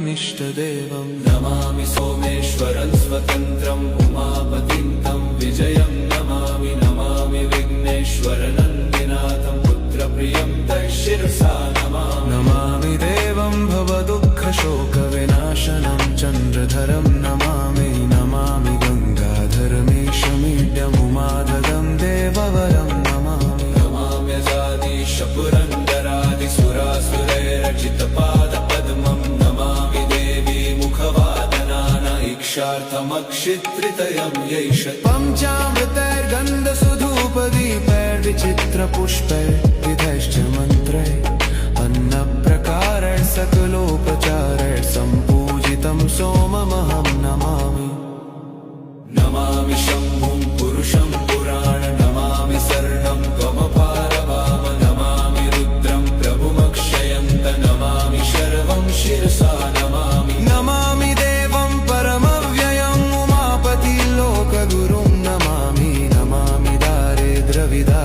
इष्टदेवं नमामि सोमेश्वरं स्वतन्त्रम् उमापतिं तं विजयं नमामि नमामि विघ्नेश्वरनन्दिनाथं पुत्रप्रियं तं शिरसा नमामि नमामि देवं भवदुःखशोकविनाशनं चन्द्रधरं नमामि नमामि गङ्गाधरमीशमीड्यमुमाधदं देववरं नमामि नमाम्यजादीश पुरन्दरादिसुरासुरैरचितपादपद्मं नमामि देवी मुखवादनान इक्षार्थमक्षित्रितयं यैष पञ्चामृतैर्गन्धसुधूपदीपैर्विचित्रपुष्पैर्विधैश्च मन्त्रैः अन्नप्रकारैः सकलोपचारैः सम्पूजितं सोममहं नमामि नमामि शम्भुं पुरुषं पुराण नमामि शरणं त्वमपारवाम नमामि रुद्रं प्रभुमक्षयन्त नमामि शर्वं शिरसा नमामि नमामि देवं परमव्ययम् उमापति लोकगुरुं नमामि नमामि दारिद्र्यविदा